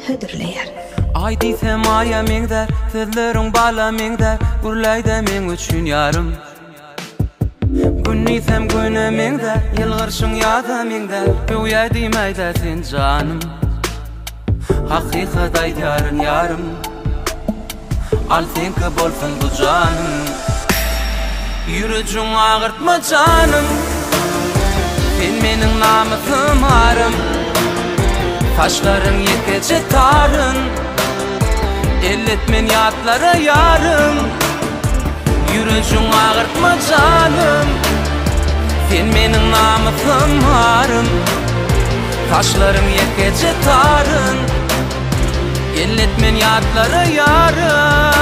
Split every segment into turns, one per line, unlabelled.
hödürleýär.
Ay diýsem aýa meňder, sözleriň bala meňder, gurlaýda meň üçin ýarym. Gün diýsem güne meňder, ýylgyrşyň ýaza meňder, öýe diýmeýde sen janym. Hakykat aýdaryn ýarym, al senki bolsun bu janym. Ýürüjüň agyrtma janym, sen meniň namysym arym. Taşlarың yekece tarın, elletmen yatlara yarım. Yürüjüň agyrtma canım, sen meniň namysym arym. Taşlarың yekece tarın, elletmen yatlara yarım.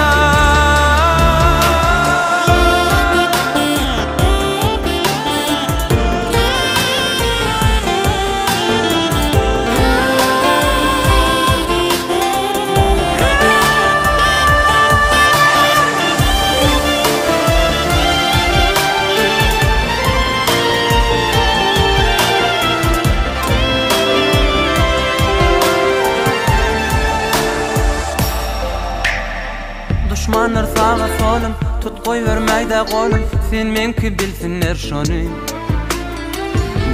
Düşmanlar sağa solum, tut koy vermeýde golum. Sen menki bilsinler şonu.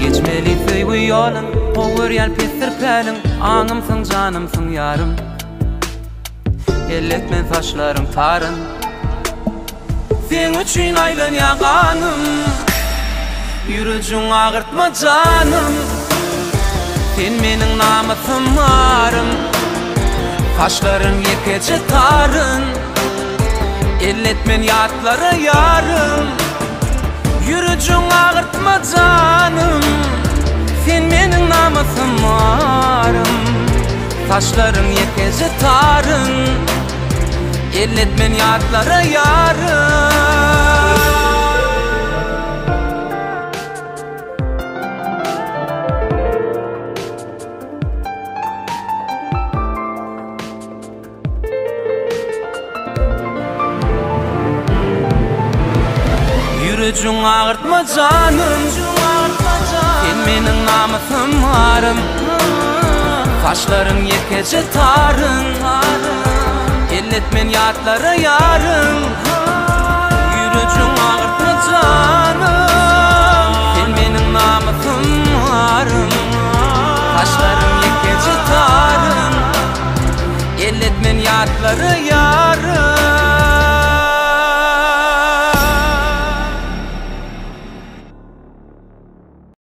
Geçmeli söýgü ýolum, ogur ýal pestir pälim. Aňymsyň janymsyň ýarym. Elletmen saçlaryň taryn, sen üçin aýlan ýaganym. Ýürüjüň agyrtma janym, sen meniň namysym arym. Taşlaryň yekece taryn, elletmen yatlara yarım. Yürüjüň agyrtma janym, sen meniň namysym arym. Taşlaryň yekece taryn, elletmen yatlara yarım. Yürüjüň agyrtma janym, sen meniň namysym arym. Taşlaryň yekece taryn, elletmen yatlara yarım. Yürüjüň agyrtma janym, sen meniň namysym arym. Taşlaryň yekece taryn, elletmen yatlara yarım.